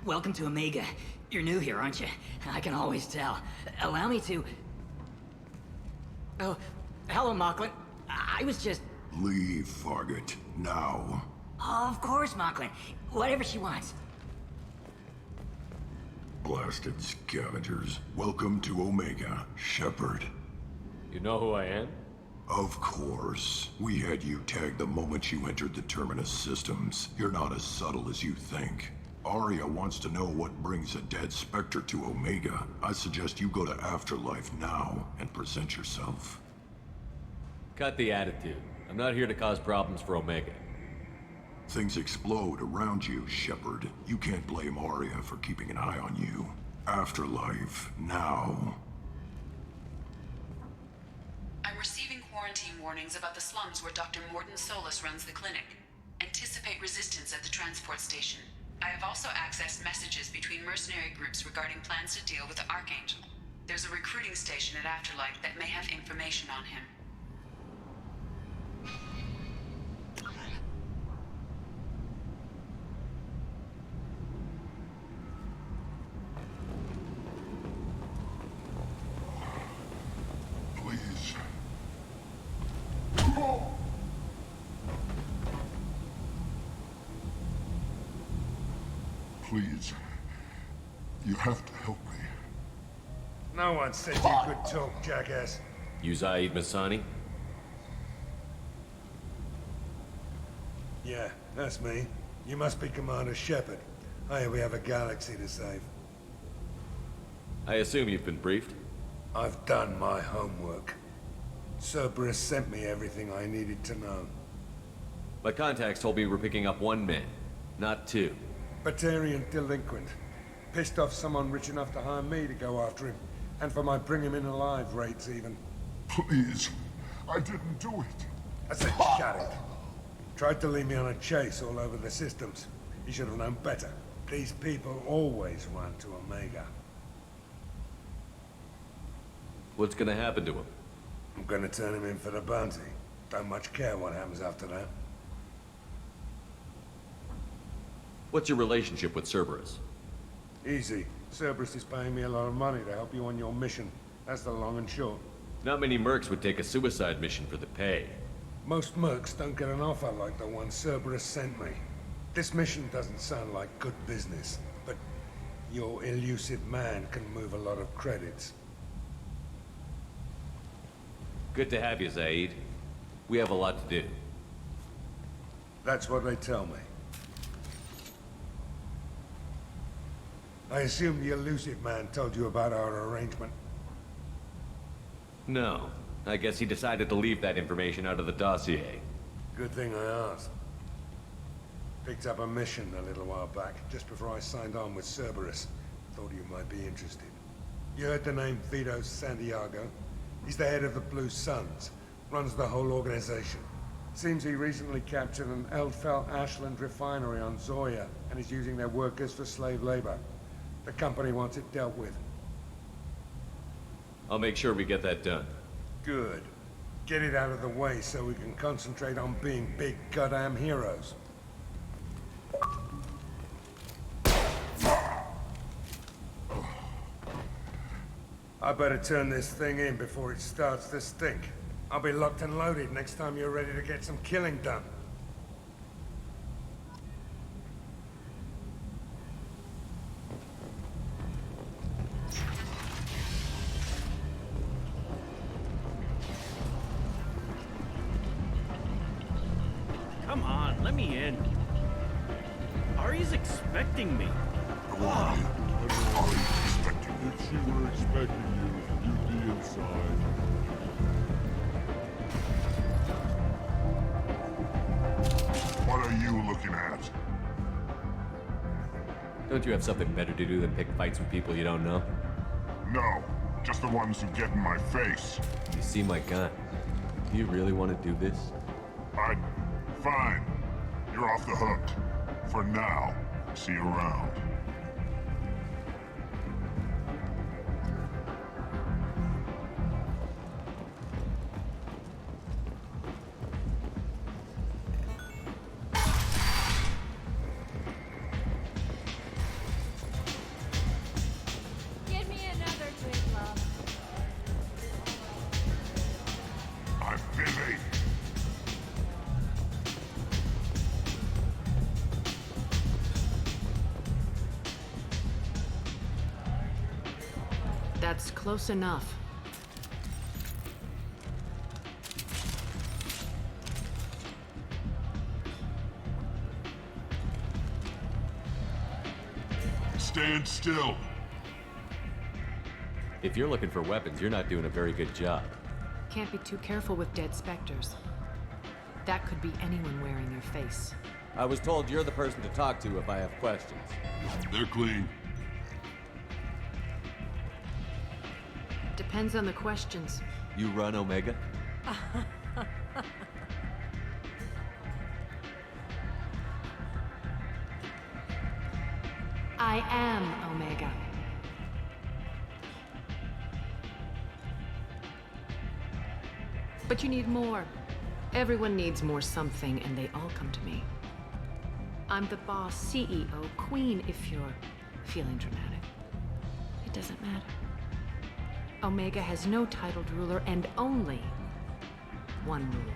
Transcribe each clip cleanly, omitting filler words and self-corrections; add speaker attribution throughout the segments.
Speaker 1: Welcome to Omega. You're new here, aren't you? I can always tell. Allow me to... Oh, hello, Mocklin. I was just...
Speaker 2: Leave, Fargate. Now.
Speaker 1: Of course, Mocklin. Whatever she wants.
Speaker 2: Blasted scavengers. Welcome to Omega, Shepard.
Speaker 3: You know who I am?
Speaker 2: Of course. We had you tagged the moment you entered the Terminus systems. You're not as subtle as you think. Arya wants to know what brings a dead Spectre to Omega. I suggest you go to Afterlife now and present yourself.
Speaker 3: Cut the attitude. I'm not here to cause problems for Omega.
Speaker 2: Things explode around you, Shepard. You can't blame Arya for keeping an eye on you. Afterlife, now.
Speaker 4: I'm receiving quarantine warnings about the slums where Dr. Morton Solus runs the clinic. Anticipate resistance at the transport station. I have also accessed messages between mercenary groups regarding plans to deal with the Archangel. There's a recruiting station at Afterlife that may have information on him.
Speaker 2: Please. Please. You have to help me.
Speaker 5: No one said you could talk, jackass.
Speaker 3: You Zaid Masani?
Speaker 5: Yeah, that's me. You must be Commander Shepard. Hey, we have a galaxy to save.
Speaker 3: I assume you've been briefed?
Speaker 5: I've done my homework. Cerberus sent me everything I needed to know.
Speaker 3: My contacts told me we're picking up one man, not two.
Speaker 5: Batarian delinquent. Pissed off someone rich enough to hire me to go after him. And for my bring him in alive rates even.
Speaker 2: Please. I didn't do it.
Speaker 5: I said shut it. Tried to lead me on a chase all over the systems. He should have known better. These people always run to Omega.
Speaker 3: What's gonna happen to him?
Speaker 5: I'm gonna turn him in for the bounty. Don't much care what happens after that.
Speaker 3: What's your relationship with Cerberus?
Speaker 5: Easy. Cerberus is paying me a lot of money to help you on your mission. That's the long and short.
Speaker 3: Not many mercs would take a suicide mission for the pay.
Speaker 5: Most mercs don't get an offer like the one Cerberus sent me. This mission doesn't sound like good business, but your elusive man can move a lot of credits.
Speaker 3: Good to have you, Zaid. We have a lot to do.
Speaker 5: That's what they tell me. I assume the elusive man told you about our arrangement.
Speaker 3: No. I guess he decided to leave that information out of the dossier.
Speaker 5: Good thing I asked. Picked up a mission a little while back, just before I signed on with Cerberus. Thought you might be interested. You heard the name Vito Santiago? He's the head of the Blue Suns. Runs the whole organization. Seems he recently captured an Eldfell Ashland refinery on Zoya, and is using their workers for slave labor. The company wants it dealt with.
Speaker 3: I'll make sure we get that done.
Speaker 5: Good. Get it out of the way so we can concentrate on being big goddamn heroes. I better turn this thing in before it starts to stink. I'll be locked and loaded next time you're ready to get some killing done.
Speaker 6: Come on, let me in. Ari's expecting me.
Speaker 2: Go on. Are you expecting me?
Speaker 7: If she were expecting you, you'd be inside.
Speaker 2: What are you looking at?
Speaker 3: Don't you have something better to do than pick fights with people you don't know?
Speaker 2: No, just the ones who get in my face.
Speaker 3: You see my gun. Do you really want to do this?
Speaker 2: Fine. You're off the hook. For now. See you around.
Speaker 8: That's close enough.
Speaker 7: Stand still.
Speaker 3: If you're looking for weapons, you're not doing a very good job.
Speaker 8: Can't be too careful with dead specters. That could be anyone wearing your face.
Speaker 3: I was told you're the person to talk to if I have questions.
Speaker 7: They're clean.
Speaker 8: Depends on the questions.
Speaker 3: You run Omega?
Speaker 8: I am Omega. But you need more. Everyone needs more something, and they all come to me. I'm the boss, CEO, queen, if you're feeling dramatic. It doesn't matter. Omega has no titled ruler and only one rule.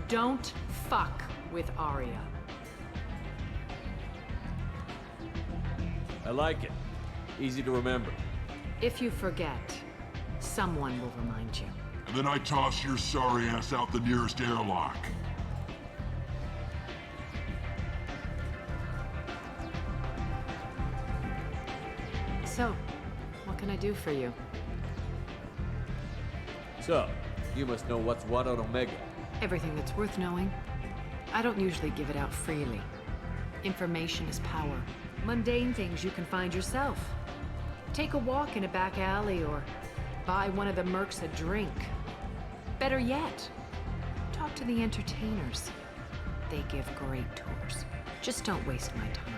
Speaker 8: Don't fuck with Arya.
Speaker 3: I like it. Easy to remember.
Speaker 8: If you forget, someone will remind you.
Speaker 7: And then I toss your sorry ass out the nearest airlock.
Speaker 8: So, what can I do for you?
Speaker 3: So, you must know what's what on Omega.
Speaker 8: Everything that's worth knowing. I don't usually give it out freely. Information is power. Mundane things you can find yourself. Take a walk in a back alley or buy one of the mercs a drink. Better yet, talk to the entertainers. They give great tours. Just don't waste my time.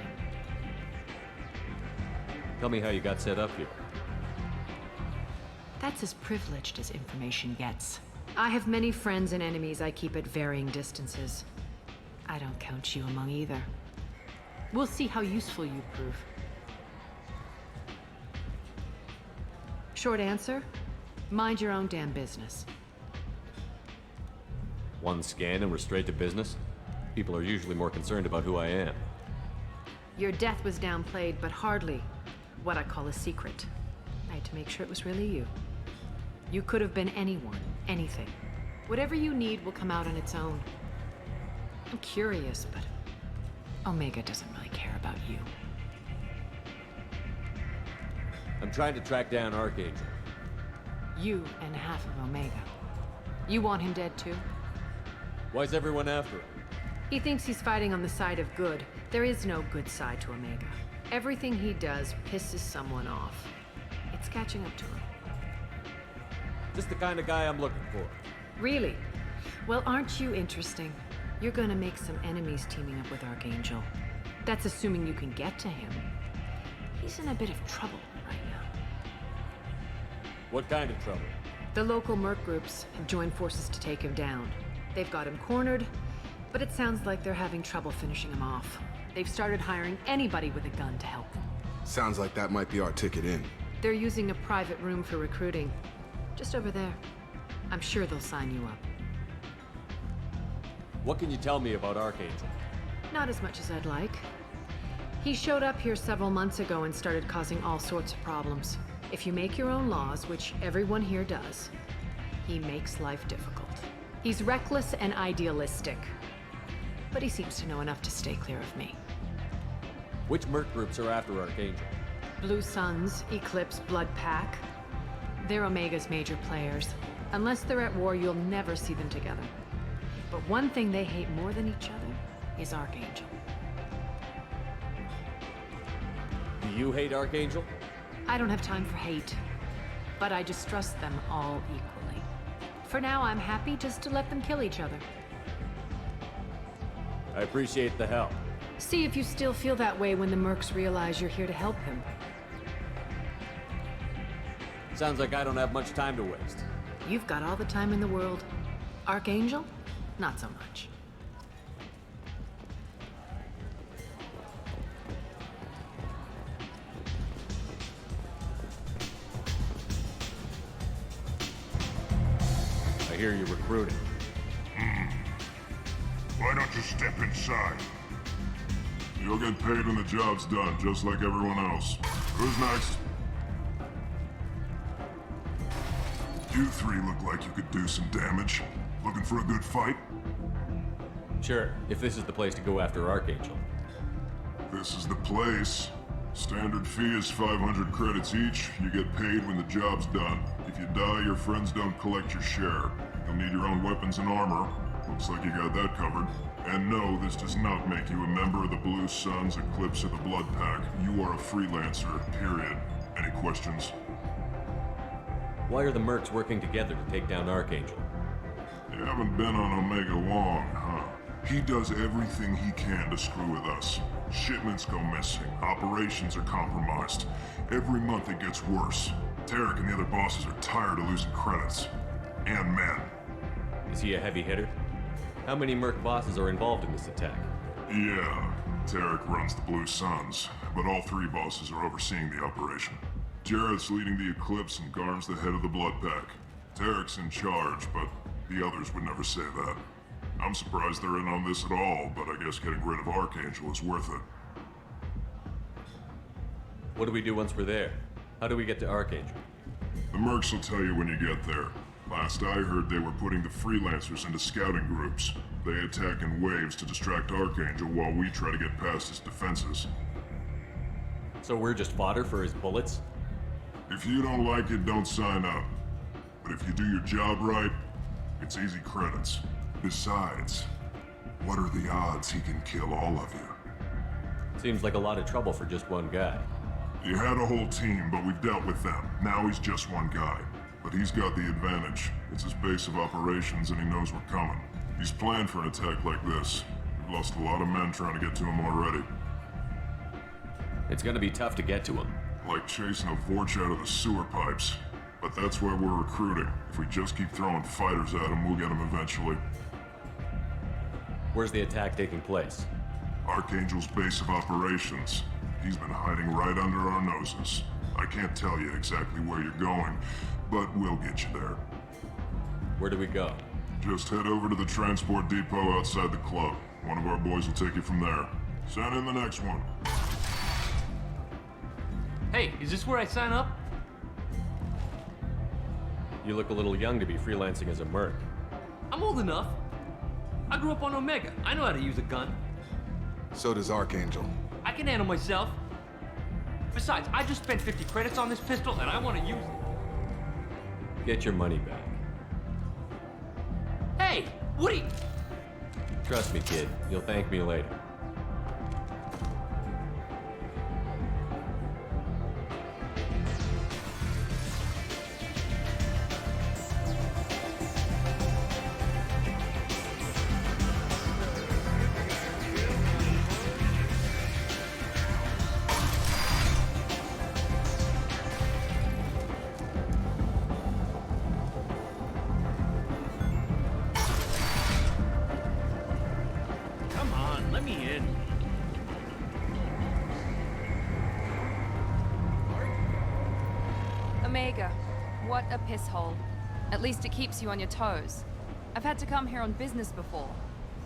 Speaker 3: Tell me how you got set up here.
Speaker 8: That's as privileged as information gets. I have many friends and enemies I keep at varying distances. I don't count you among either. We'll see how useful you prove. Short answer, mind your own damn business.
Speaker 3: One scan and we're straight to business? People are usually more concerned about who I am.
Speaker 8: Your death was downplayed, but hardly what I call a secret. I had to make sure it was really you. You could have been anyone, anything. Whatever you need will come out on its own. I'm curious, but Omega doesn't really care about you.
Speaker 3: I'm trying to track down Archangel.
Speaker 8: You and half of Omega. You want him dead too?
Speaker 3: Why's everyone after him?
Speaker 8: He thinks he's fighting on the side of good. There is no good side to Omega. Everything he does pisses someone off. It's catching up to him.
Speaker 3: Just the kind of guy I'm looking for.
Speaker 8: Really? Well, aren't you interesting? You're gonna make some enemies teaming up with Archangel. That's assuming you can get to him. He's in a bit of trouble right now.
Speaker 3: What kind of trouble?
Speaker 8: The local merc groups have joined forces to take him down. They've got him cornered, but it sounds like they're having trouble finishing him off. They've started hiring anybody with a gun to help them.
Speaker 9: Sounds like that might be our ticket in.
Speaker 8: They're using a private room for recruiting. Just over there. I'm sure they'll sign you up.
Speaker 3: What can you tell me about Archangel?
Speaker 8: Not as much as I'd like. He showed up here several months ago and started causing all sorts of problems. If you make your own laws, which everyone here does, he makes life difficult. He's reckless and idealistic. But he seems to know enough to stay clear of me.
Speaker 3: Which merc groups are after Archangel?
Speaker 8: Blue Suns, Eclipse, Blood Pack. They're Omega's major players. Unless they're at war, you'll never see them together. But one thing they hate more than each other is Archangel.
Speaker 3: Do you hate Archangel?
Speaker 8: I don't have time for hate, but I distrust them all equally. For now, I'm happy just to let them kill each other.
Speaker 3: I appreciate the help.
Speaker 8: See if you still feel that way when the mercs realize you're here to help him.
Speaker 3: Sounds like I don't have much time to waste.
Speaker 8: You've got all the time in the world. Archangel? Not so much.
Speaker 3: I hear you're recruiting.
Speaker 7: Why don't you step inside? You'll get paid when the job's done, just like everyone else. Who's next? You three look like you could do some damage. Looking for a good fight?
Speaker 3: Sure, if this is the place to go after Archangel.
Speaker 7: This is the place. Standard fee is 500 credits each. You get paid when the job's done. If you die, your friends don't collect your share. You'll need your own weapons and armor. Looks like you got that covered. And no, this does not make you a member of the Blue Suns, Eclipse, or the Blood Pack. You are a freelancer, period. Any questions?
Speaker 3: Why are the mercs working together to take down Archangel?
Speaker 7: You haven't been on Omega long, huh? He does everything he can to screw with us. Shipments go missing, operations are compromised. Every month it gets worse. Tarek and the other bosses are tired of losing credits. And men.
Speaker 3: Is he a heavy hitter? How many merc bosses are involved in this attack?
Speaker 7: Yeah, Tarek runs the Blue Suns, but all three bosses are overseeing the operation. Jarrett's leading the Eclipse and Garn's the head of the Blood Pack. Tarek's in charge, but the others would never say that. I'm surprised they're in on this at all, but I guess getting rid of Archangel is worth it.
Speaker 3: What do we do once we're there? How do we get to Archangel?
Speaker 7: The mercs will tell you when you get there. Last I heard, they were putting the freelancers into scouting groups. They attack in waves to distract Archangel while we try to get past his defenses.
Speaker 3: So we're just fodder for his bullets?
Speaker 7: If you don't like it, don't sign up. But if you do your job right, it's easy credits. Besides, what are the odds he can kill all of you?
Speaker 3: Seems like a lot of trouble for just one guy.
Speaker 7: He had a whole team, but we've dealt with them. Now he's just one guy. But he's got the advantage. It's his base of operations and he knows we're coming. He's planned for an attack like this. We've lost a lot of men trying to get to him already.
Speaker 3: It's gonna be tough to get to him.
Speaker 7: Like chasing a Vorch out of the sewer pipes. But that's why we're recruiting. If we just keep throwing fighters at him, we'll get him eventually.
Speaker 3: Where's the attack taking place?
Speaker 7: Archangel's base of operations. He's been hiding right under our noses. I can't tell you exactly where you're going, but we'll get you there.
Speaker 3: Where do we go?
Speaker 7: Just head over to the transport depot outside the club. One of our boys will take you from there. Send in the next one.
Speaker 10: Hey, is this where I sign up?
Speaker 3: You look a little young to be freelancing as a merc.
Speaker 10: I'm old enough. I grew up on Omega. I know how to use a gun.
Speaker 9: So does Archangel.
Speaker 10: I can handle myself. Besides, I just spent 50 credits on this pistol and I want to use it.
Speaker 3: Get your money back.
Speaker 10: Hey, Woody!
Speaker 3: Trust me, kid. You'll thank me later.
Speaker 11: Omega, what a piss hole. At least it keeps you on your toes. I've had to come here on business before.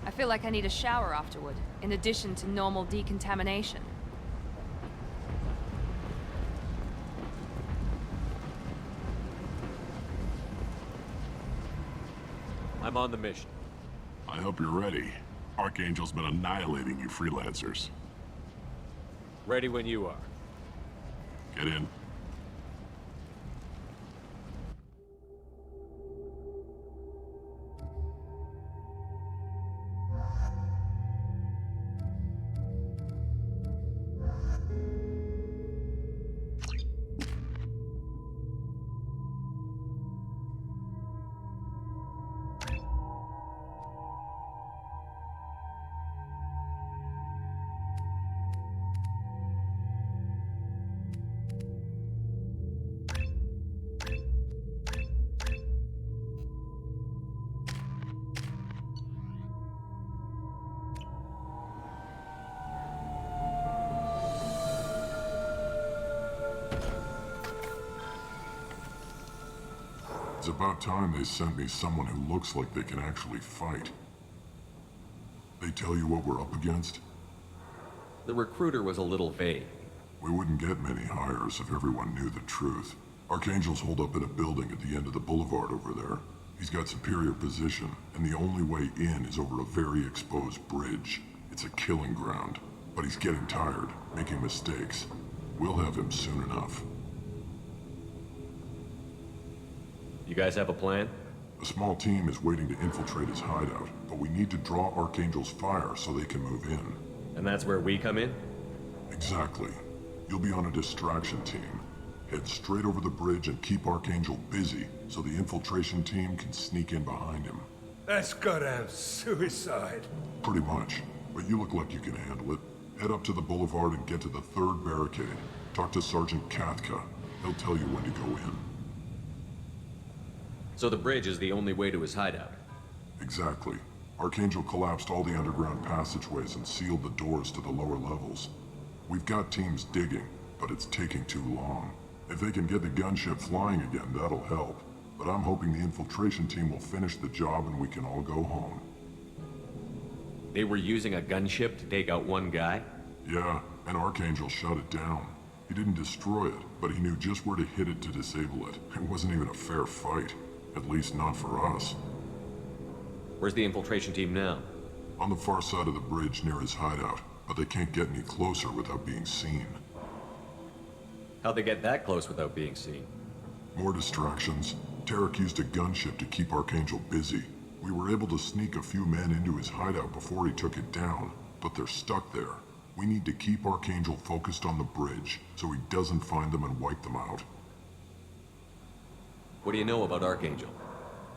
Speaker 11: I feel like I need a shower afterward, in addition to normal decontamination.
Speaker 3: I'm on the mission.
Speaker 12: I hope you're ready. Archangel's been annihilating you freelancers.
Speaker 3: Ready when you are.
Speaker 12: Get in.
Speaker 7: It's about time they sent me someone who looks like they can actually fight. They tell you what we're up against?
Speaker 3: The recruiter was a little vague.
Speaker 7: We wouldn't get many hires if everyone knew the truth. Archangel's holed up in a building at the end of the boulevard over there. He's got superior position, and the only way in is over a very exposed bridge. It's a killing ground, but he's getting tired, making mistakes. We'll have him soon enough.
Speaker 3: You guys have a plan?
Speaker 7: A small team is waiting to infiltrate his hideout, but we need to draw Archangel's fire so they can move in.
Speaker 3: And that's where we come in?
Speaker 7: Exactly. You'll be on a distraction team. Head straight over the bridge and keep Archangel busy so the infiltration team can sneak in behind him.
Speaker 5: That's goddamn suicide.
Speaker 7: Pretty much, but you look like you can handle it. Head up to the boulevard and get to the third barricade. Talk to Sergeant Katka. He'll tell you when to go in.
Speaker 3: So the bridge is the only way to his hideout?
Speaker 7: Exactly. Archangel collapsed all the underground passageways and sealed the doors to the lower levels. We've got teams digging, but it's taking too long. If they can get the gunship flying again, that'll help. But I'm hoping the infiltration team will finish the job and we can all go home.
Speaker 3: They were using a gunship to take out one guy?
Speaker 7: Yeah, and Archangel shut it down. He didn't destroy it, but he knew just where to hit it to disable it. It wasn't even a fair fight. At least not for us.
Speaker 3: Where's the infiltration team now?
Speaker 7: On the far side of the bridge near his hideout, but they can't get any closer without being seen.
Speaker 3: How'd they get that close without being seen?
Speaker 7: More distractions. Tarek used a gunship to keep Archangel busy. We were able to sneak a few men into his hideout before he took it down, but they're stuck there. We need to keep Archangel focused on the bridge so he doesn't find them and wipe them out.
Speaker 3: What do you know about Archangel?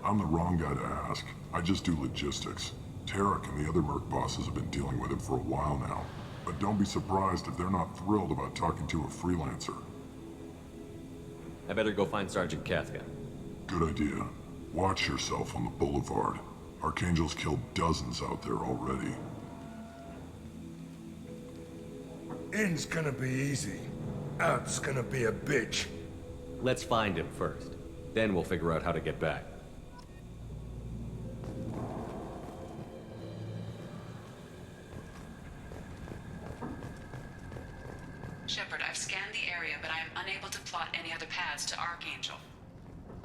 Speaker 7: I'm the wrong guy to ask. I just do logistics. Tarek and the other merc bosses have been dealing with him for a while now. But don't be surprised if they're not thrilled about talking to a freelancer.
Speaker 3: I better go find Sergeant Katka.
Speaker 7: Good idea. Watch yourself on the boulevard. Archangel's killed dozens out there already.
Speaker 5: In's gonna be easy. Out's gonna be a bitch.
Speaker 3: Let's find him first. Then we'll figure out how to get back.
Speaker 4: Shepard, I've scanned the area, but I am unable to plot any other paths to Archangel.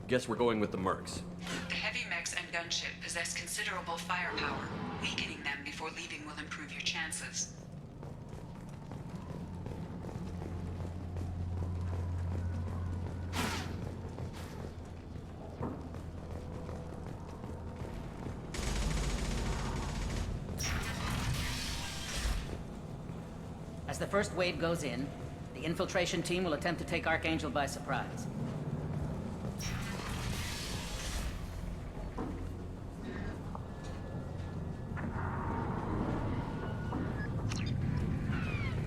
Speaker 3: Guess we're going with the mercs.
Speaker 4: The heavy mechs and gunship possess considerable firepower. Weakening them before leaving will improve your chances.
Speaker 1: As the first wave goes in, the infiltration team will attempt to take Archangel by surprise.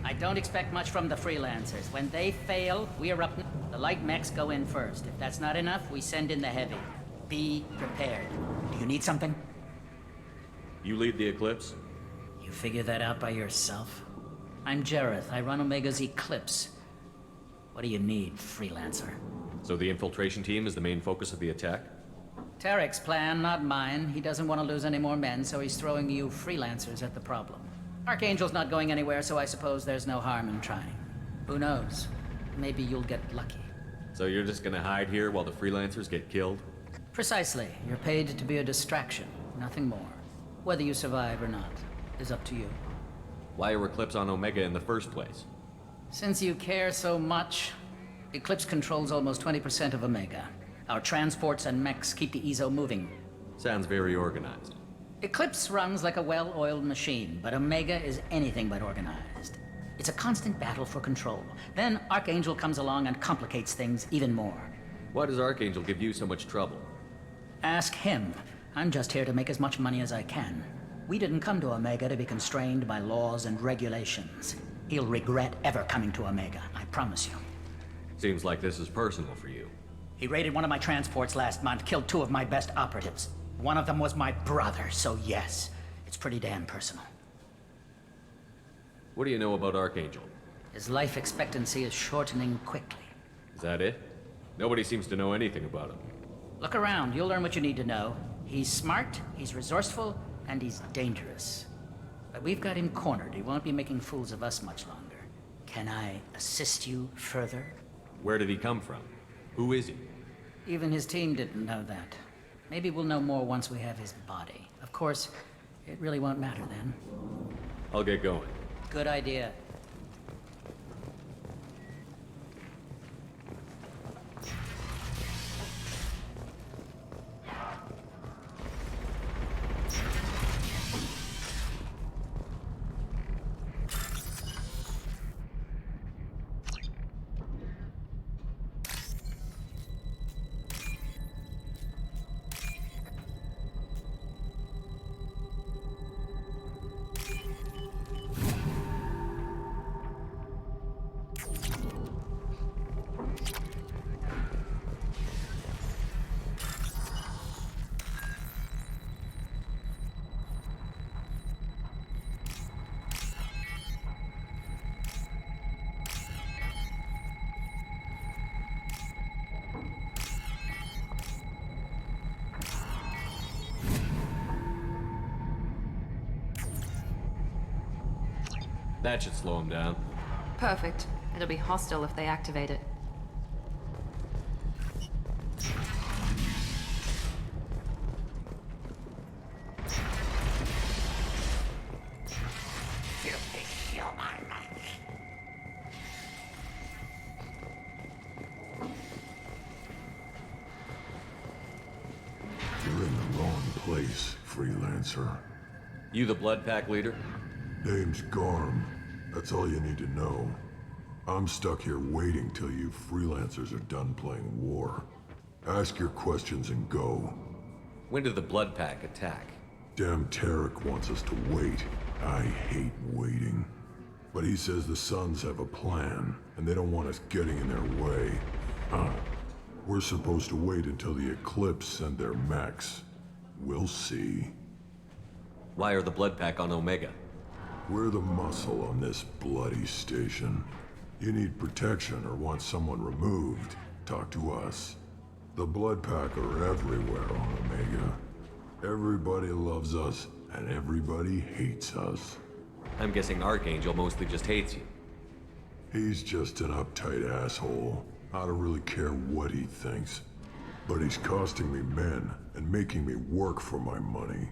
Speaker 1: I don't expect much from the freelancers. When they fail, we erupt. The light mechs go in first. If that's not enough, we send in the heavy. Be prepared. Do you need something?
Speaker 3: You lead the Eclipse?
Speaker 1: You figure that out by yourself? I'm Jareth. I run Omega's Eclipse. What do you need, freelancer?
Speaker 3: So the infiltration team is the main focus of the attack?
Speaker 1: Tarek's plan, not mine. He doesn't want to lose any more men, so he's throwing you freelancers at the problem. Archangel's not going anywhere, so I suppose there's no harm in trying. Who knows? Maybe you'll get lucky.
Speaker 3: So you're just gonna hide here while the freelancers get killed?
Speaker 1: Precisely. You're paid to be a distraction, nothing more. Whether you survive or not is up to you.
Speaker 3: Why are Eclipse on Omega in the first place?
Speaker 1: Since you care so much, Eclipse controls almost 20% of Omega. Our transports and mechs keep the EZO moving.
Speaker 3: Sounds very organized.
Speaker 1: Eclipse runs like a well-oiled machine, but Omega is anything but organized. It's a constant battle for control. Then Archangel comes along and complicates things even more.
Speaker 3: Why does Archangel give you so much trouble?
Speaker 1: Ask him. I'm just here to make as much money as I can. We didn't come to Omega to be constrained by laws and regulations. He'll regret ever coming to Omega, I promise you.
Speaker 3: Seems like this is personal for you.
Speaker 1: He raided one of my transports last month, killed 2 of my best operatives. One of them was my brother, so yes, it's pretty damn personal.
Speaker 3: What do you know about Archangel?
Speaker 1: His life expectancy is shortening quickly.
Speaker 3: Is that it? Nobody seems to know anything about him.
Speaker 1: Look around, you'll learn what you need to know. He's smart, he's resourceful, and he's dangerous. But we've got him cornered. He won't be making fools of us much longer. Can I assist you further?
Speaker 3: Where did he come from? Who is he?
Speaker 1: Even his team didn't know that. Maybe we'll know more once we have his body. Of course, it really won't matter then.
Speaker 3: I'll get going.
Speaker 1: Good idea.
Speaker 3: That should slow him down.
Speaker 11: Perfect. It'll be hostile if they activate it.
Speaker 2: You're in the wrong place, freelancer.
Speaker 3: You the Blood Pack leader?
Speaker 2: Name's Garm. That's all you need to know. I'm stuck here waiting till you freelancers are done playing war. Ask your questions and go.
Speaker 3: When did the Blood Pack attack?
Speaker 2: Damn Tarek wants us to wait. I hate waiting. But he says the Suns have a plan, and they don't want us getting in their way. We're supposed to wait until the Eclipse send their mechs. We'll see.
Speaker 3: Why are the Blood Pack on Omega?
Speaker 2: We're the muscle on this bloody station. You need protection or want someone removed, talk to us. The Blood Pack are everywhere on Omega. Everybody loves us, and everybody hates us.
Speaker 3: I'm guessing Archangel mostly just hates you.
Speaker 2: He's just an uptight asshole. I don't really care what he thinks. But he's costing me men and making me work for my money.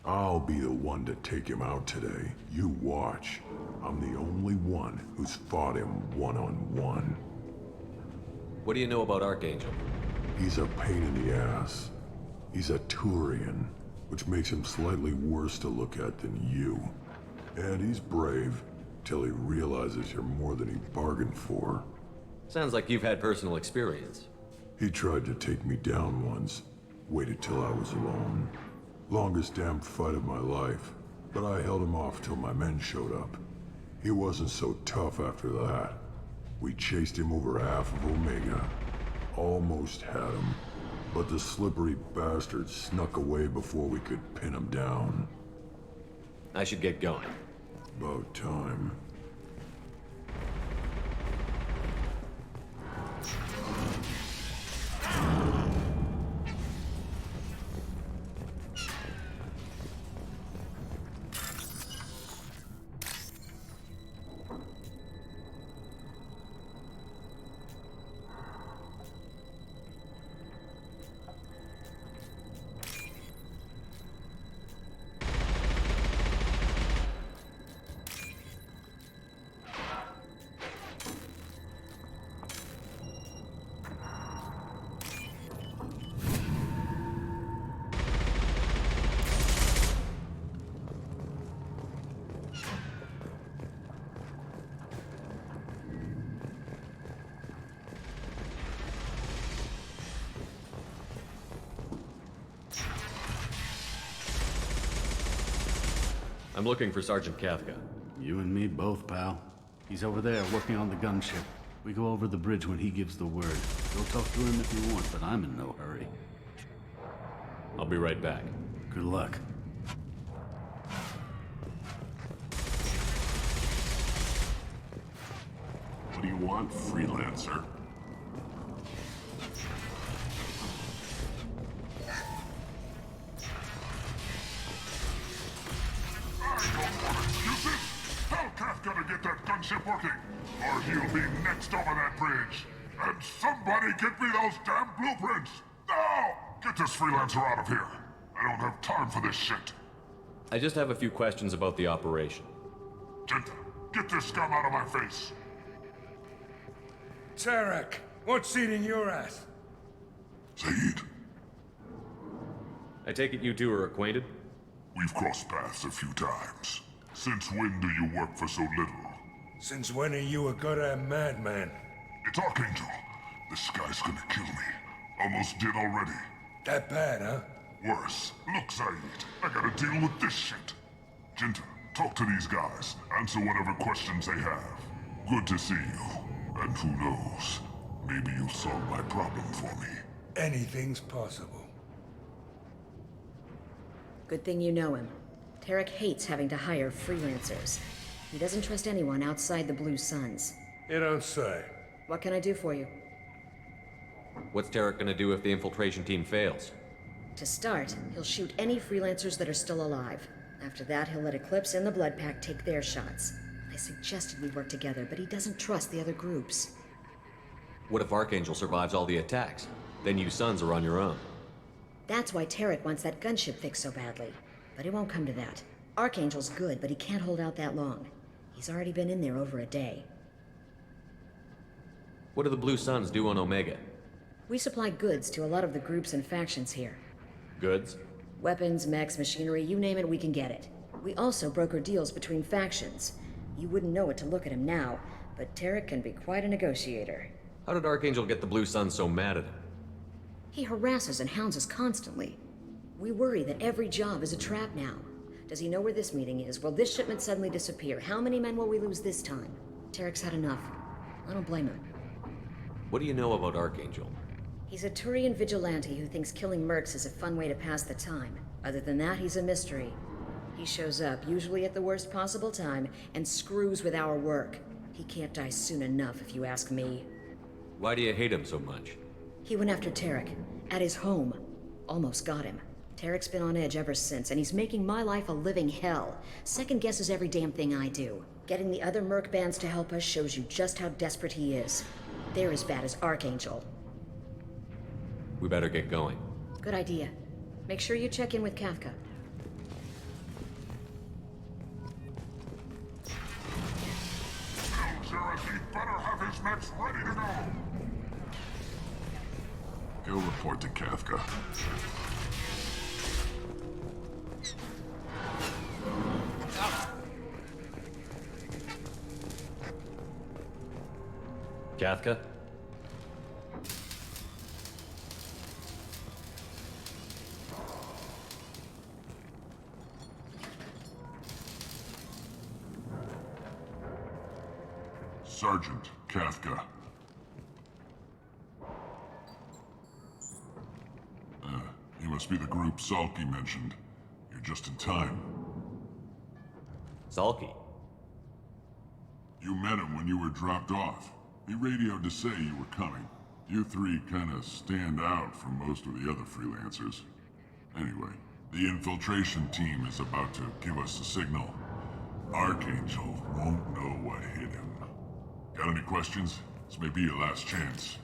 Speaker 2: I'll be the one to take him out today. You watch. I'm the only one who's fought him one-on-one.
Speaker 3: What do you know about Archangel?
Speaker 2: He's a pain in the ass. He's a Turian, which makes him slightly worse to look at than you. And he's brave, till he realizes you're more than he bargained for.
Speaker 3: Sounds like you've had personal experience.
Speaker 2: He tried to take me down once. Waited till I was alone. Longest damn fight of my life, but I held him off till my men showed up. He wasn't so tough after that. We chased him over half of Omega. Almost had him, but the slippery bastard snuck away before we could pin him down.
Speaker 3: I should get going.
Speaker 2: About time.
Speaker 3: I'm looking for Sergeant Kafka.
Speaker 6: You and me both, pal. He's over there working on the gunship. We go over the bridge when he gives the word. Go talk to him if you want, but I'm in no hurry.
Speaker 3: I'll be right back.
Speaker 6: Good luck.
Speaker 12: What do you want, freelancer?
Speaker 7: I don't want to I've got to get that gunship working, or he'll be next over that bridge. And somebody get me those damn blueprints! Now! Get this freelancer out of here. I don't have time for this shit.
Speaker 3: I just have a few questions about the operation.
Speaker 7: Genta, get this scum out of my face.
Speaker 5: Tarek, what's eating your ass?
Speaker 7: Zaid,
Speaker 3: I take it you two are acquainted?
Speaker 7: we've crossed paths a few times. Since when do you work for so little?
Speaker 5: Since when are you a goddamn madman?
Speaker 7: It's Archangel. This guy's gonna kill me. Almost did already.
Speaker 5: That bad, huh?
Speaker 7: Worse. Look, Zaid, I gotta deal with this shit. Genta, talk to these guys. Answer whatever questions they have. Good to see you. And who knows, maybe you'll solve my problem for me.
Speaker 5: Anything's possible.
Speaker 13: Good thing you know him. Tarek hates having to hire freelancers. He doesn't trust anyone outside the Blue Suns.
Speaker 5: You don't say.
Speaker 13: What can I do for you?
Speaker 3: What's Tarek gonna do if the infiltration team fails?
Speaker 13: To start, he'll shoot any freelancers that are still alive. After that, he'll let Eclipse and the Blood Pack take their shots. I suggested we work together, but he doesn't trust the other groups.
Speaker 3: What if Archangel survives all the attacks? Then you Sons are on your own.
Speaker 13: That's why Tarek wants that gunship fixed so badly. But it won't come to that. Archangel's good, but he can't hold out that long. He's already been in there over a day.
Speaker 3: What do the Blue Suns do on Omega?
Speaker 13: We supply goods to a lot of the groups and factions here.
Speaker 3: Goods?
Speaker 13: Weapons, mechs, machinery, you name it, we can get it. We also broker deals between factions. You wouldn't know it to look at him now, but Tarek can be quite a negotiator.
Speaker 3: How did Archangel get the Blue Suns so mad at him?
Speaker 13: He harasses and hounds us constantly. We worry that every job is a trap now. Does he know where this meeting is? Will this shipment suddenly disappear? How many men will we lose this time? Tarek's had enough. I don't blame him.
Speaker 3: What do you know about Archangel?
Speaker 13: He's a Turian vigilante who thinks killing mercs is a fun way to pass the time. Other than that, he's a mystery. He shows up, usually at the worst possible time, and screws with our work. He can't die soon enough, if you ask me.
Speaker 3: Why do you hate him so much?
Speaker 13: He went after Tarek, at his home. Almost got him. Tarek's been on edge ever since, and he's making my life a living hell. Second guesses every damn thing I do. Getting the other merc bands to help us shows you just how desperate he is. They're as bad as Archangel.
Speaker 3: We better get going.
Speaker 13: Good idea. Make sure you check in with Kafka.
Speaker 7: He better have his mechs ready to go.
Speaker 12: Go report to Kafka.
Speaker 3: Kafka?
Speaker 7: Sergeant Kafka. You must be the group Salky mentioned. You're just in time.
Speaker 3: Salky?
Speaker 7: You met him when you were dropped off. He radioed to say you were coming. You three kinda stand out from most of the other freelancers. Anyway, the infiltration team is about to give us a signal. Archangel won't know what hit him. Got any questions? This may be your last chance.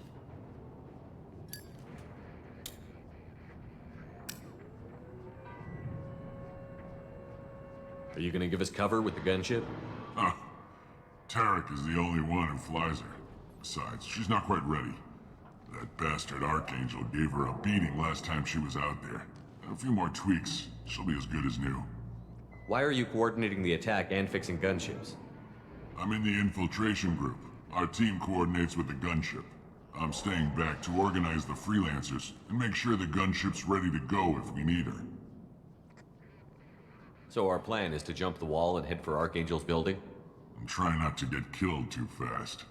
Speaker 3: Are you gonna give us cover with the gunship?
Speaker 7: Huh. Tarek is the only one who flies her. Besides, she's not quite ready. That bastard Archangel gave her a beating last time she was out there. A few more tweaks, she'll be as good as new.
Speaker 3: Why are you coordinating the attack and fixing gunships?
Speaker 7: I'm in the infiltration group. Our team coordinates with the gunship. I'm staying back to organize the freelancers and make sure the gunship's ready to go if we need her.
Speaker 3: So our plan is to jump the wall and head for Archangel's building?
Speaker 7: And try not to get killed too fast.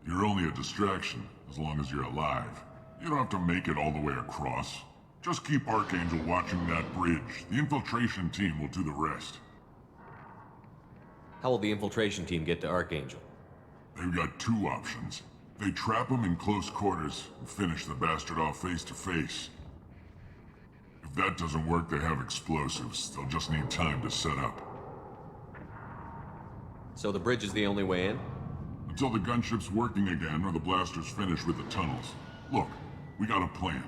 Speaker 7: You're only a distraction, as long as you're alive. You don't have to make it all the way across. Just keep Archangel watching that bridge. The infiltration team will do the rest.
Speaker 3: How will the infiltration team get to Archangel?
Speaker 7: They've got two options. They trap him in close quarters and finish the bastard off face to face. If that doesn't work, they have explosives. They'll just need time to set up.
Speaker 3: So the bridge is the only way in?
Speaker 7: Until the gunship's working again or the blasters finish with the tunnels. Look, we got a plan.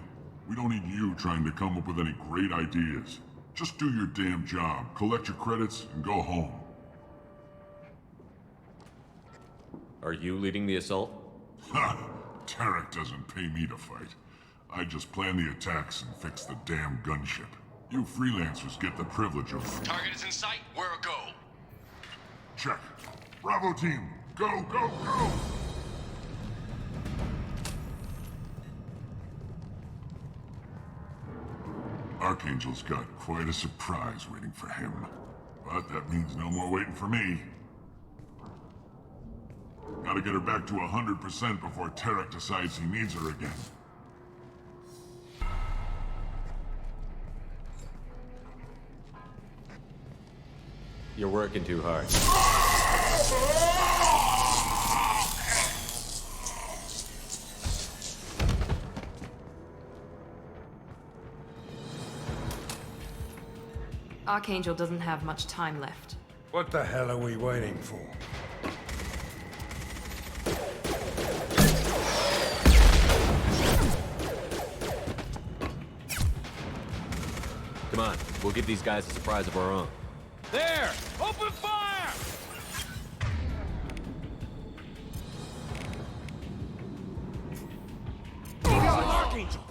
Speaker 7: We don't need you trying to come up with any great ideas. Just do your damn job, collect your credits, and go home.
Speaker 3: Are you leading the assault?
Speaker 7: Ha! Tarek doesn't pay me to fight. I just plan the attacks and fix the damn gunship. You freelancers get the privilege of...
Speaker 14: Target is in sight. Where a go?
Speaker 7: Check. Bravo team, go, go, go! Archangel's got quite a surprise waiting for him. But that means no more waiting for me. Gotta get her back to 100% before Tarek decides he needs her again.
Speaker 3: You're working too hard.
Speaker 8: Archangel doesn't have much time left.
Speaker 5: What the hell are we waiting for?
Speaker 3: Come on, we'll give these guys a surprise of our own.
Speaker 10: There! Open fire! Archangel!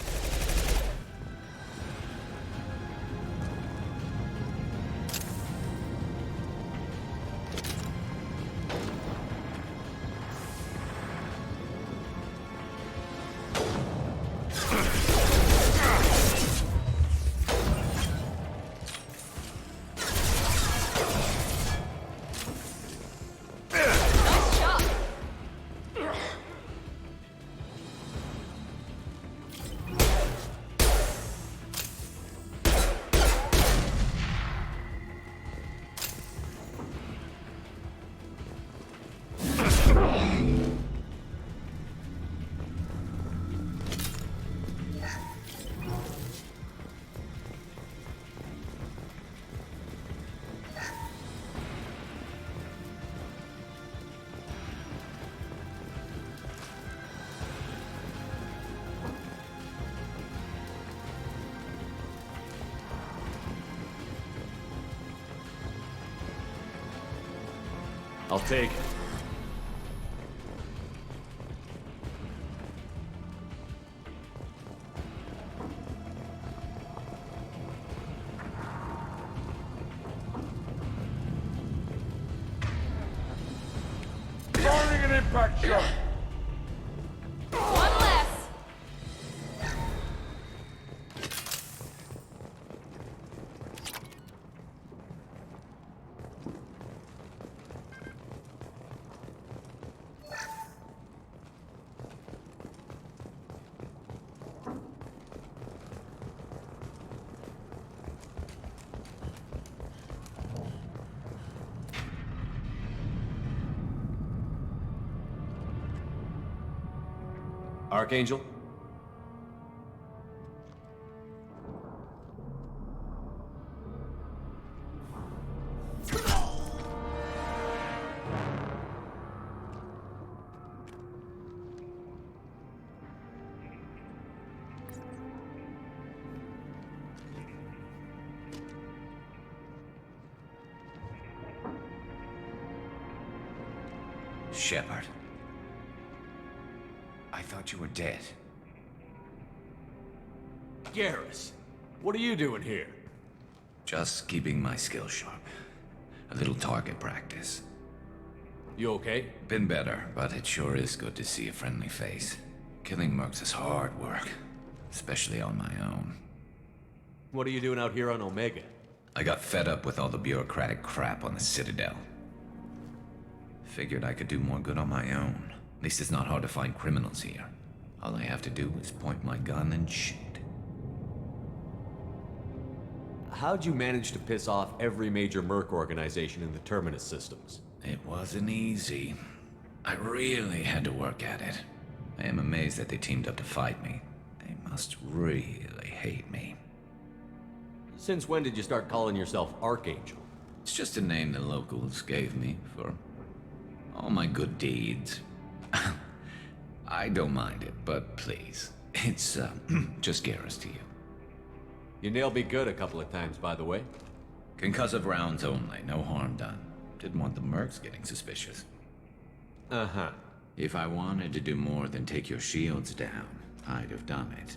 Speaker 3: I'll take it.
Speaker 10: Firing an impact shot!
Speaker 11: One less!
Speaker 3: Archangel?
Speaker 15: Shepard. I thought you were dead.
Speaker 10: Garrus, what are you doing here?
Speaker 15: Just keeping my skills sharp. A little target practice.
Speaker 10: You okay?
Speaker 15: Been better, but it sure is good to see a friendly face. Killing mercs is hard work, especially on my own.
Speaker 3: What are you doing out here on Omega?
Speaker 15: I got fed up with all the bureaucratic crap on the Citadel. Figured I could do more good on my own. At least it's not hard to find criminals here. All I have to do is point my gun and shoot.
Speaker 3: How'd you manage to piss off every major merc organization in the Terminus systems?
Speaker 15: It wasn't easy. I really had to work at it. I am amazed that they teamed up to fight me. They must really hate me.
Speaker 3: Since when did you start calling yourself Archangel?
Speaker 15: It's just a name the locals gave me for All my good deeds. I don't mind it, but please. It's, just Garrus to you.
Speaker 3: You nailed me good a couple of times, by the way.
Speaker 15: Concussive rounds only, no harm done. Didn't want the mercs getting suspicious.
Speaker 3: Uh-huh.
Speaker 15: If I wanted to do more than take your shields down, I'd have done it.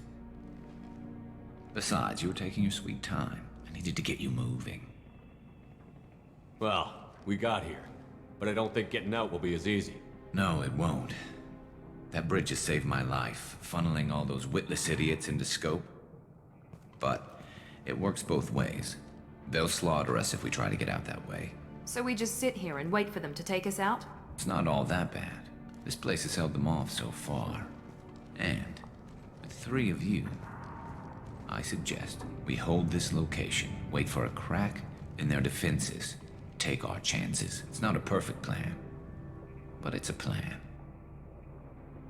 Speaker 15: Besides, you were taking your sweet time. I needed to get you moving.
Speaker 3: Well, we got here. But I don't think getting out will be as easy.
Speaker 15: No, it won't. That bridge has saved my life, funneling all those witless idiots into scope. But it works both ways. They'll slaughter us if we try to get out that way.
Speaker 8: So we just sit here and wait for them to take us out?
Speaker 15: It's not all that bad. This place has held them off so far. And with 3 of you, I suggest we hold this location, wait for a crack in their defenses, take our chances. It's not a perfect plan, but it's a plan.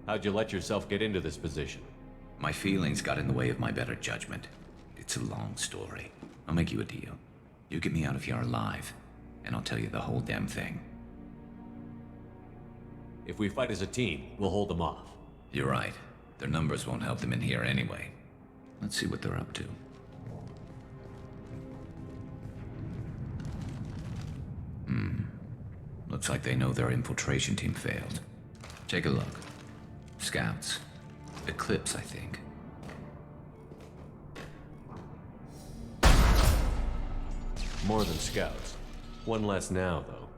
Speaker 3: How'd you let yourself get into this position?
Speaker 15: My feelings got in the way of my better judgment. It's a long story. I'll make you a deal. You get me out of here alive, and I'll tell you the whole damn thing.
Speaker 3: If we fight as a team, we'll hold them off.
Speaker 15: You're right. Their numbers won't help them in here anyway. Let's see what they're up to. Looks like they know their infiltration team failed. Take a look. Scouts. Eclipse, I think.
Speaker 3: More than scouts. One less now, though.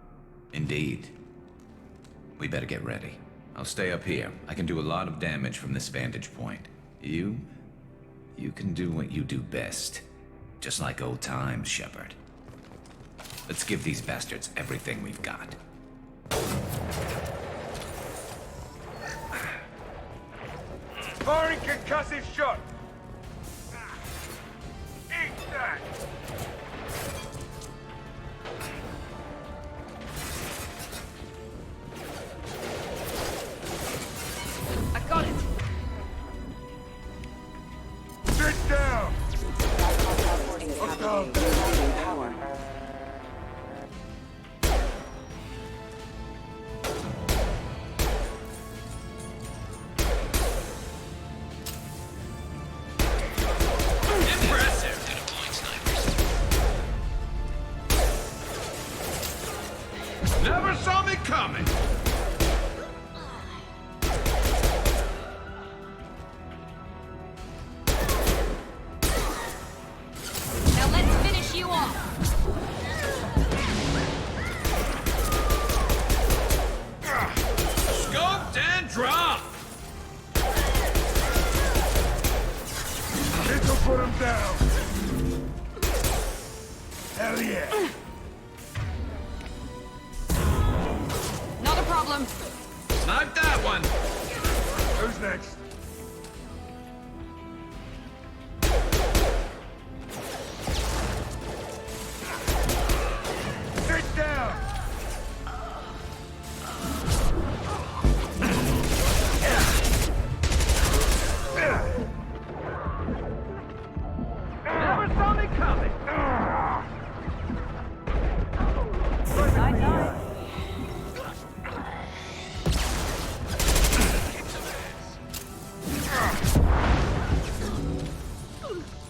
Speaker 15: Indeed. We better get ready. I'll stay up here. I can do a lot of damage from this vantage point. You can do what you do best. Just like old times, Shepard. Let's give these bastards everything we've got.
Speaker 5: Firing concussive shot! Eat that!
Speaker 11: I got it!
Speaker 5: Sit down!
Speaker 14: Power.
Speaker 5: Never saw me coming!
Speaker 11: Now let's finish you off!
Speaker 5: Scoped and dropped! This'll put him down! Hell yeah!
Speaker 11: Not a problem.
Speaker 5: Snipe that one! Who's next? Sit down! Never saw me coming!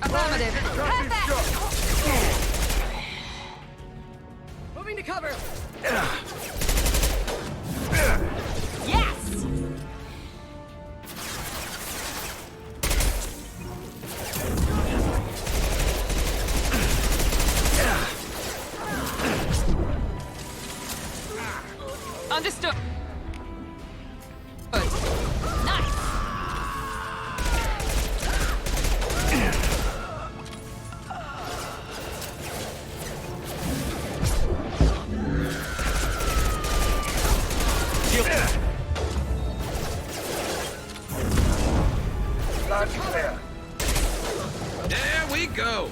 Speaker 11: Affirmative.
Speaker 1: Moving to cover.
Speaker 11: Yes! Understood. Good. Nice.
Speaker 5: That's clear.
Speaker 15: There we go!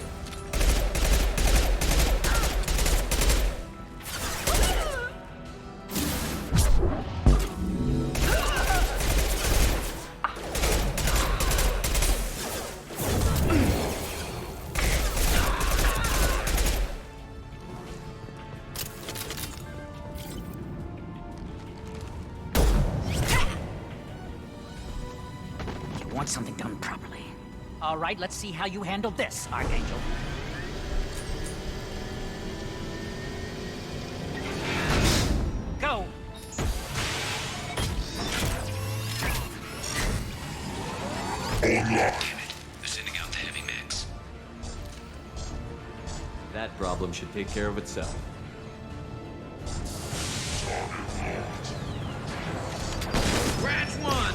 Speaker 1: want something done properly. All right, let's see how you handle this, Archangel. Go!
Speaker 15: Damn it. They're sending out the heavy mix.
Speaker 3: That problem should take care of itself.
Speaker 15: Scratch one!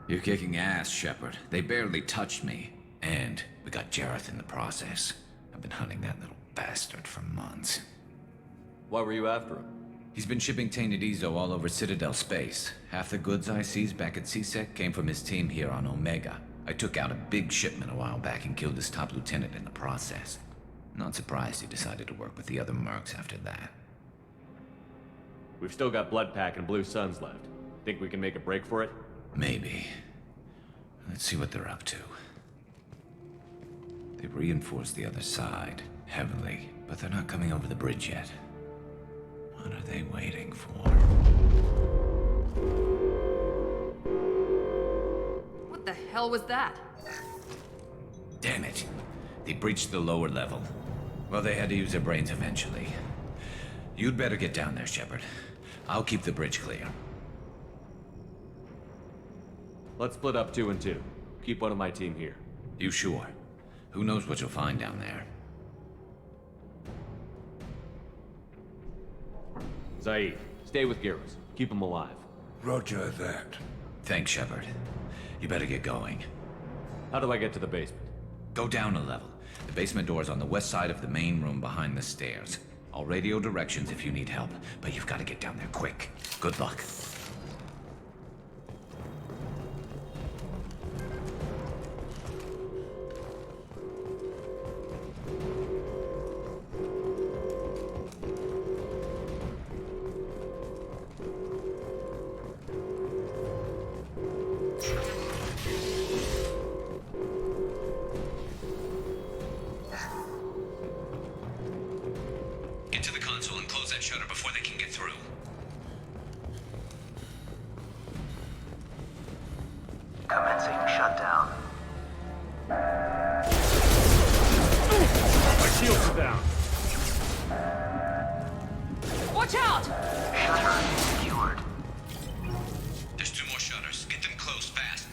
Speaker 15: You're kicking ass, Shepard. They barely touched me. And we got Jareth in the process. I've been hunting that little bastard for months.
Speaker 3: Why were you after him?
Speaker 15: He's been shipping tainted Ezo all over Citadel space. Half the goods I seized back at CSEC came from his team here on Omega. I took out a big shipment a while back and killed his top lieutenant in the process. Not surprised he decided to work with the other mercs after that.
Speaker 3: We've still got Bloodpack and Blue Suns left. Think we can make a break for it?
Speaker 15: Maybe. Let's see what they're up to. They've reinforced the other side, heavily, but they're not coming over the bridge yet. What are they waiting for?
Speaker 11: What the hell was that?
Speaker 15: Damn it. They breached the lower level. Well, they had to use their brains eventually. You'd better get down there, Shepard. I'll keep the bridge clear.
Speaker 3: Let's split up 2 and 2. Keep one of my team here.
Speaker 15: You sure? Who knows what you'll find down there?
Speaker 3: Zaid, stay with Gyros. Keep him alive.
Speaker 5: Roger that.
Speaker 15: Thanks, Shepard. You better get going.
Speaker 3: How do I get to the basement?
Speaker 15: Go down a level. The basement door's on the west side of the main room behind the stairs. I'll radio directions if you need help, but you've got to get down there quick. Good luck. Get to the console and close that shutter before they can get through.
Speaker 14: Commencing shutdown.
Speaker 10: My shields are down.
Speaker 11: Watch out!
Speaker 14: Shutter secured.
Speaker 15: There's 2 more shutters. Get them closed fast.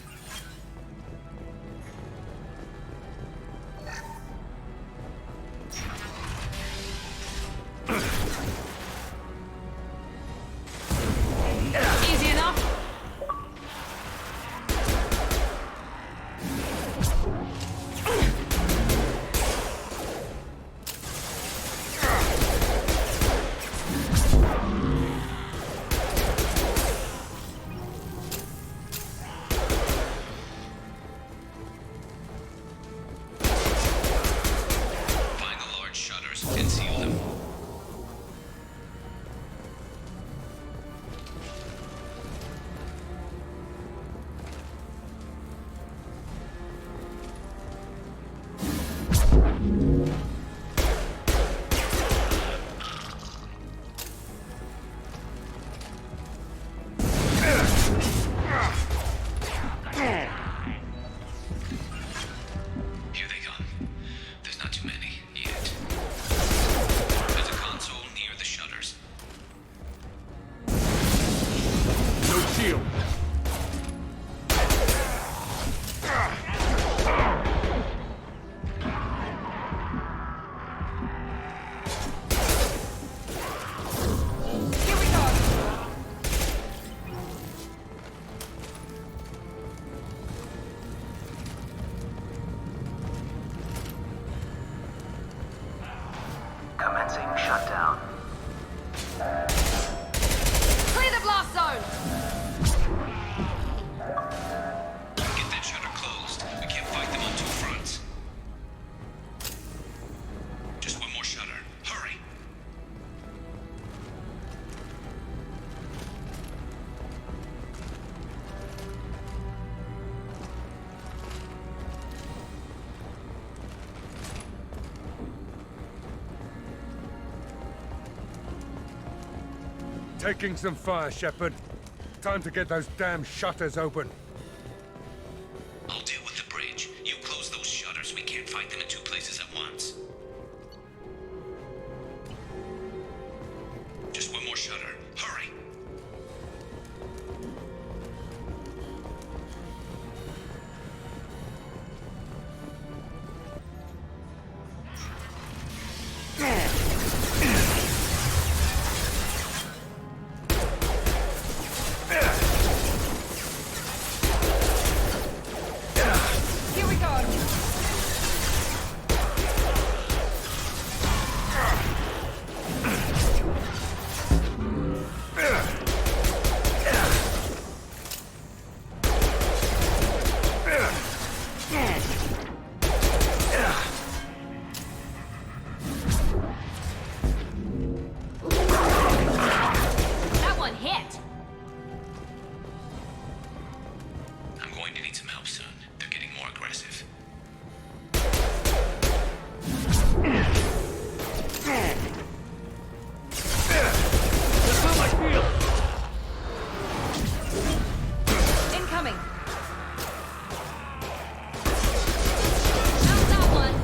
Speaker 11: Easy enough.
Speaker 5: shield!
Speaker 11: Here we go!
Speaker 14: Commencing shutdown.
Speaker 11: Clear the blast zone!
Speaker 15: Get that shutter closed. We can't fight them on two fronts. Just one more shutter. Hurry!
Speaker 5: Taking some fire, Shepard. Time to get those damn shutters open.
Speaker 15: I'll deal with the bridge. You close those shutters. We can't fight them in two places at once. Just one more shutter. Hurry!
Speaker 11: Here we go! That one hit!
Speaker 15: I'm going to need some help soon. They're getting more aggressive.
Speaker 11: Incoming! How's that one?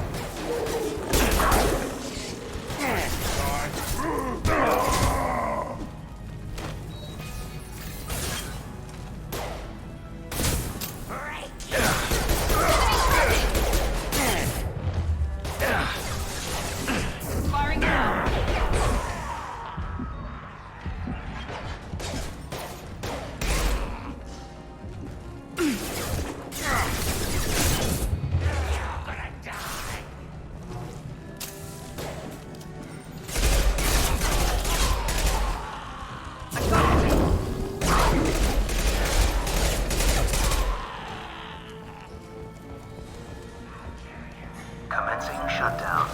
Speaker 11: Firing now!
Speaker 14: Commencing shutdown.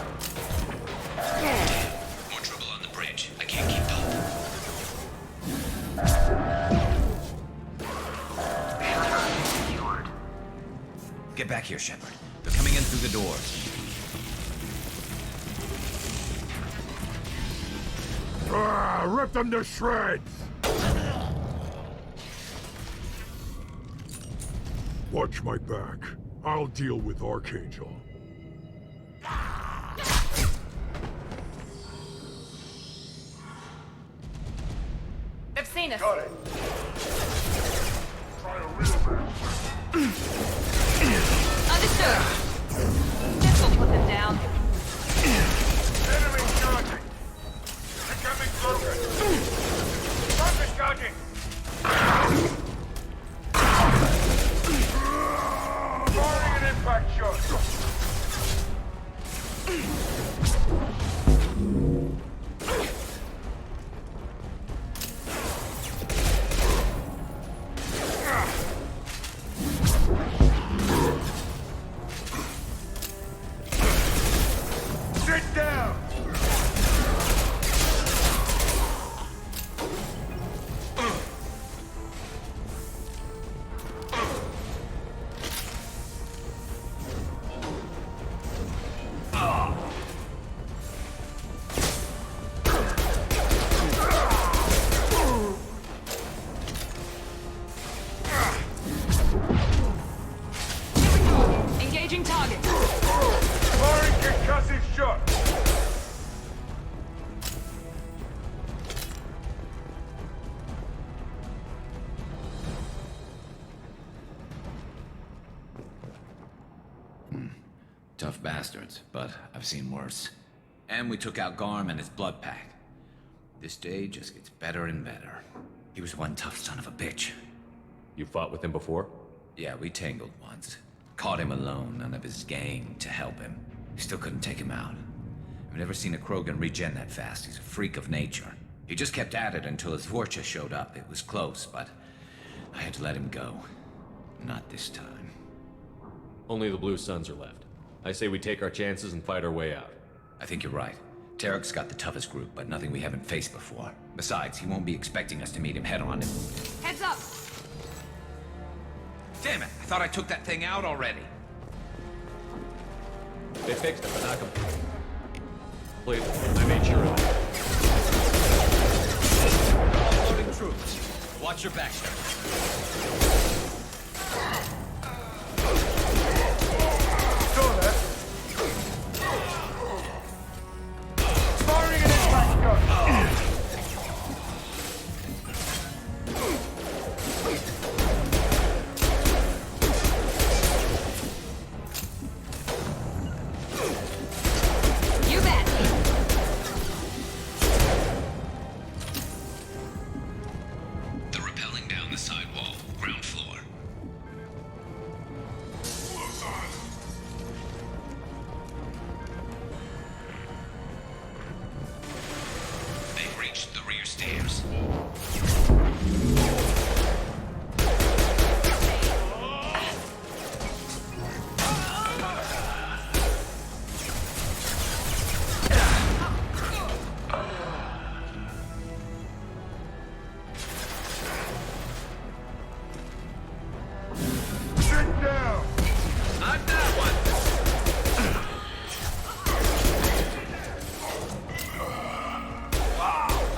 Speaker 15: More trouble on the bridge. I can't keep up.
Speaker 14: Shutter secured.
Speaker 15: Get back here, Shepard. They're coming in through the doors.
Speaker 2: Rip them to shreds! Watch my back. I'll deal with Archangel.
Speaker 11: They've seen us.
Speaker 2: Got it. Try a real man.
Speaker 11: Understood. This will put them down.
Speaker 5: Enemy charging! Becoming closer! Rocket charging! Firing an impact shot! Sit down!
Speaker 15: tough bastards, but I've seen worse. And we took out Garm and his blood pack. This day just gets better and better. He was one tough son of a bitch.
Speaker 3: You fought with him before?
Speaker 15: Yeah, we tangled once. Caught him alone, none of his gang to help him. Still couldn't take him out. I've never seen a Krogan regen that fast. He's a freak of nature. He just kept at it until his Vorcha showed up. It was close, but I had to let him go. Not this time.
Speaker 3: Only the Blue Suns are left. I say we take our chances and fight our way out.
Speaker 15: I think you're right. Tarek's got the toughest group, but nothing we haven't faced before. Besides, he won't be expecting us to meet him head-on.
Speaker 11: Heads up!
Speaker 15: Damn it! I thought I took that thing out already.
Speaker 3: They fixed it, but not completely. Please, I made sure of that.
Speaker 15: Offloading troops. Watch your back, Shepard.
Speaker 5: Firing an impact gun!
Speaker 11: You bet!
Speaker 15: They're rappelling down the side wall, ground floor. They've reached the rear stairs.
Speaker 5: Sit down!
Speaker 15: Not that one!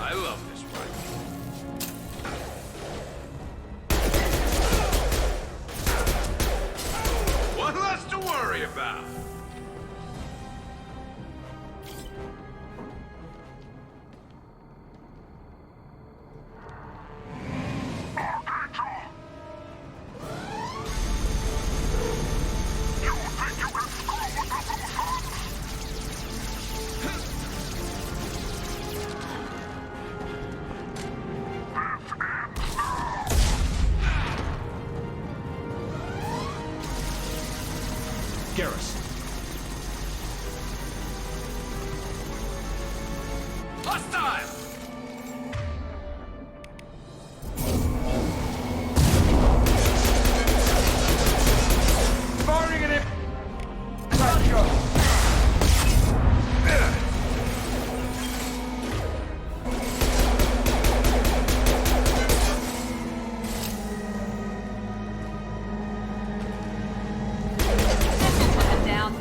Speaker 15: I love this one. One less to worry about.
Speaker 3: Garrus.
Speaker 15: Hostile!
Speaker 5: Firing an impact gun!
Speaker 11: Put them down.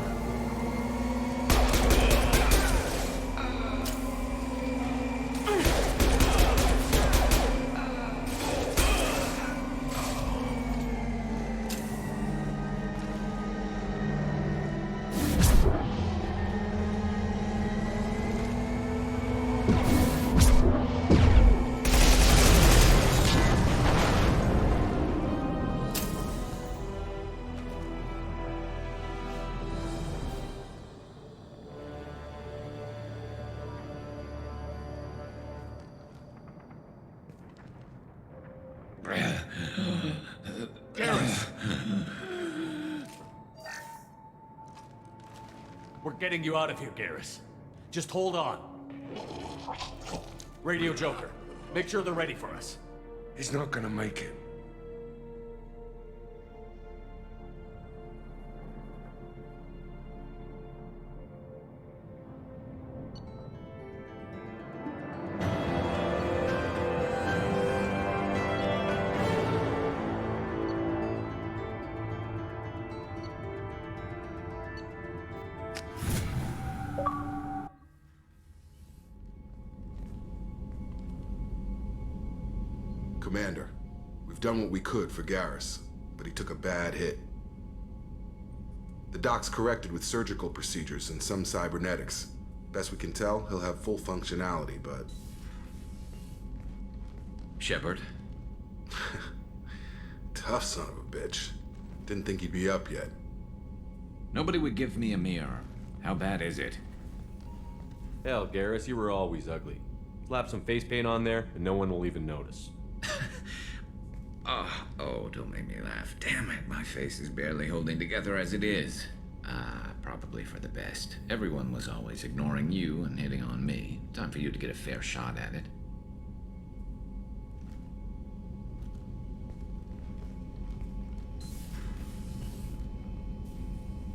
Speaker 3: We're getting you out of here, Garrus. Just hold on. Radio Joker, make sure they're ready for us.
Speaker 5: He's not gonna make it.
Speaker 9: Commander, we've done what we could for Garrus, but he took a bad hit. The doc's corrected with surgical procedures and some cybernetics. Best we can tell, he'll have full functionality, but...
Speaker 15: Shepard?
Speaker 9: Tough son of a bitch. Didn't think he'd be up yet.
Speaker 15: Nobody would give me a mirror. How bad is it?
Speaker 3: Hell, Garrus, you were always ugly. Slap some face paint on there, and no one will even notice.
Speaker 15: Oh, don't make me laugh. Damn it, my face is barely holding together as it is. Probably for the best. Everyone was always ignoring you and hitting on me. Time for you to get a fair shot at it.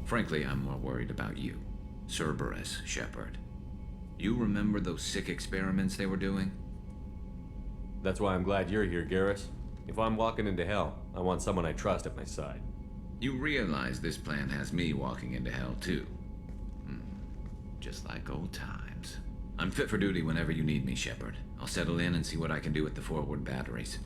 Speaker 15: Frankly, I'm more worried about you. Cerberus, Shepard. You remember those sick experiments they were doing?
Speaker 3: That's why I'm glad you're here, Garrus. If I'm walking into hell, I want someone I trust at my side.
Speaker 15: You realize this plan has me walking into hell, too. Just like old times. I'm fit for duty whenever you need me, Shepard. I'll settle in and see what I can do with the forward batteries.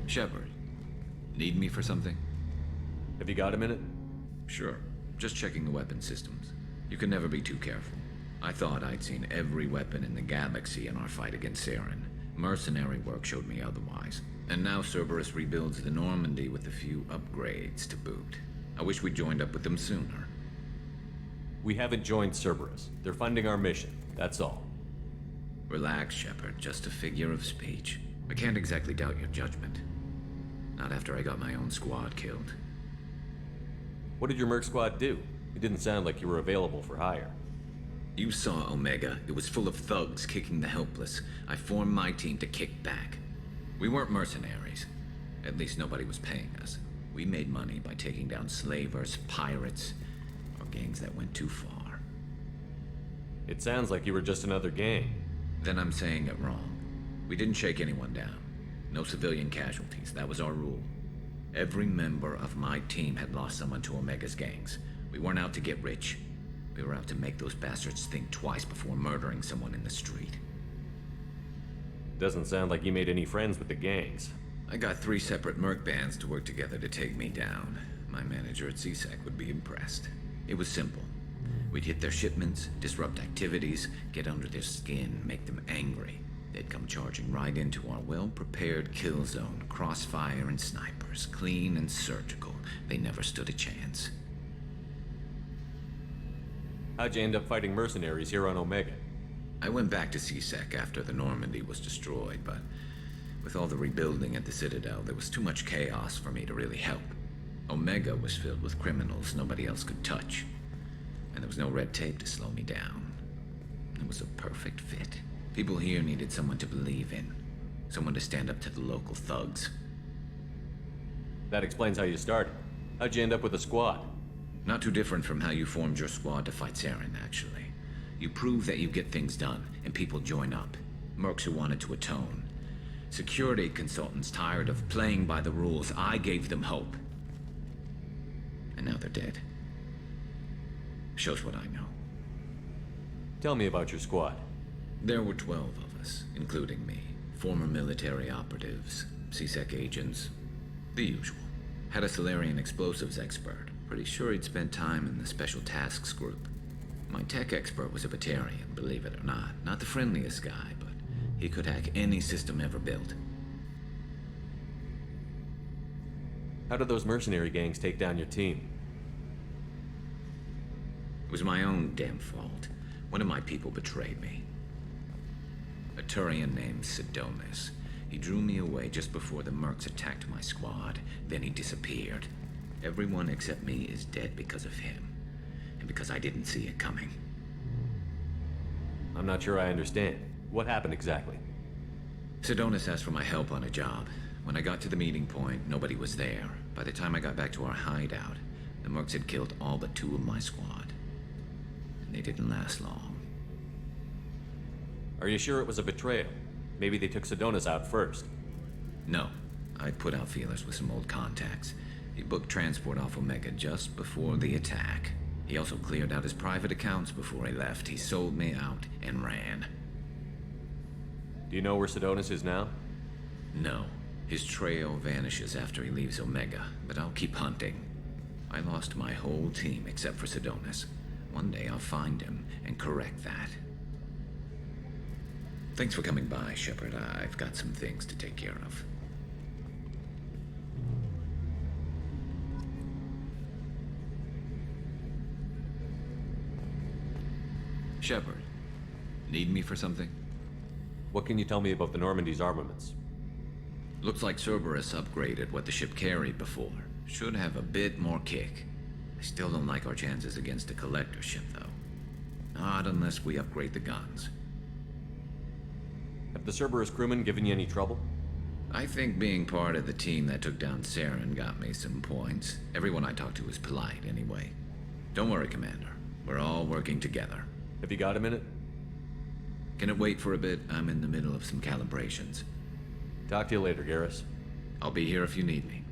Speaker 15: Shepard, need me for something?
Speaker 3: Have you got a minute?
Speaker 15: Sure. Just checking the weapon systems. You can never be too careful. I thought I'd seen every weapon in the galaxy in our fight against Charon. Mercenary work showed me otherwise. And now Cerberus rebuilds the Normandy with a few upgrades to boot. I wish we'd joined up with them sooner.
Speaker 3: We haven't joined Cerberus. They're funding our mission, that's all.
Speaker 15: Relax, Shepard. Just a figure of speech. I can't exactly doubt your judgment. Not after I got my own squad killed.
Speaker 3: What did your merc squad do? It didn't sound like you were available for hire.
Speaker 15: You saw Omega. It was full of thugs kicking the helpless. I formed my team to kick back. We weren't mercenaries. At least nobody was paying us. We made money by taking down slavers, pirates, or gangs that went too far.
Speaker 3: It sounds like you were just another gang.
Speaker 15: Then I'm saying it wrong. We didn't shake anyone down. No civilian casualties. That was our rule. Every member of my team had lost someone to Omega's gangs. We weren't out to get rich. We were out to make those bastards think twice before murdering someone in the street.
Speaker 3: Doesn't sound like you made any friends with the gangs.
Speaker 15: I got 3 separate merc bands to work together to take me down. My manager at CSEC would be impressed. It was simple. We'd hit their shipments, disrupt activities, get under their skin, make them angry. They'd come charging right into our well-prepared kill zone, crossfire and snipers, clean and surgical. They never stood a chance.
Speaker 3: How'd you end up fighting mercenaries here on Omega?
Speaker 15: I went back to CSEC after the Normandy was destroyed, but with all the rebuilding at the Citadel, there was too much chaos for me to really help. Omega was filled with criminals nobody else could touch, and there was no red tape to slow me down. It was a perfect fit. People here needed someone to believe in, someone to stand up to the local thugs.
Speaker 3: That explains how you started. How'd you end up with a squad?
Speaker 15: Not too different from how you formed your squad to fight Charon, actually. You prove that you get things done, and people join up. Mercs who wanted to atone. Security consultants tired of playing by the rules. I gave them hope. And now they're dead. Shows what I know.
Speaker 3: Tell me about your squad.
Speaker 15: There were 12 of us, including me. Former military operatives, CSEC agents, the usual. Had a Salarian explosives expert. Pretty sure he'd spent time in the Special Tasks group. My tech expert was a Batarian, believe it or not. Not the friendliest guy, but he could hack any system ever built.
Speaker 3: How did those mercenary gangs take down your team?
Speaker 15: It was my own damn fault. One of my people betrayed me. A turian named Sidonis. He drew me away just before the mercs attacked my squad. Then he disappeared. Everyone except me is dead because of him. And because I didn't see it coming.
Speaker 3: I'm not sure I understand. What happened exactly?
Speaker 15: Sidonis asked for my help on a job. When I got to the meeting point, nobody was there. By the time I got back to our hideout, the mercs had killed all but 2 of my squad. And they didn't last long.
Speaker 3: Are you sure it was a betrayal? Maybe they took Sidonis out first.
Speaker 15: No. I put out feelers with some old contacts. He booked transport off Omega just before the attack. He also cleared out his private accounts before he left. He sold me out and ran.
Speaker 3: Do you know where Sidonis is now?
Speaker 15: No. His trail vanishes after he leaves Omega, but I'll keep hunting. I lost my whole team except for Sidonis. One day I'll find him and correct that. Thanks for coming by, Shepard. I've got some things to take care of. Shepard, need me for something?
Speaker 3: What can you tell me about the Normandy's armaments?
Speaker 15: Looks like Cerberus upgraded what the ship carried before. Should have a bit more kick. I still don't like our chances against a collector ship, though. Not unless we upgrade the guns.
Speaker 3: Have the Cerberus crewmen given you any trouble?
Speaker 15: I think being part of the team that took down Charon got me some points. Everyone I talked to was polite, anyway. Don't worry, Commander. We're all working together.
Speaker 3: Have you got a minute?
Speaker 15: Can it wait for a bit? I'm in the middle of some calibrations.
Speaker 3: Talk to you later, Garrus.
Speaker 15: I'll be here if you need me.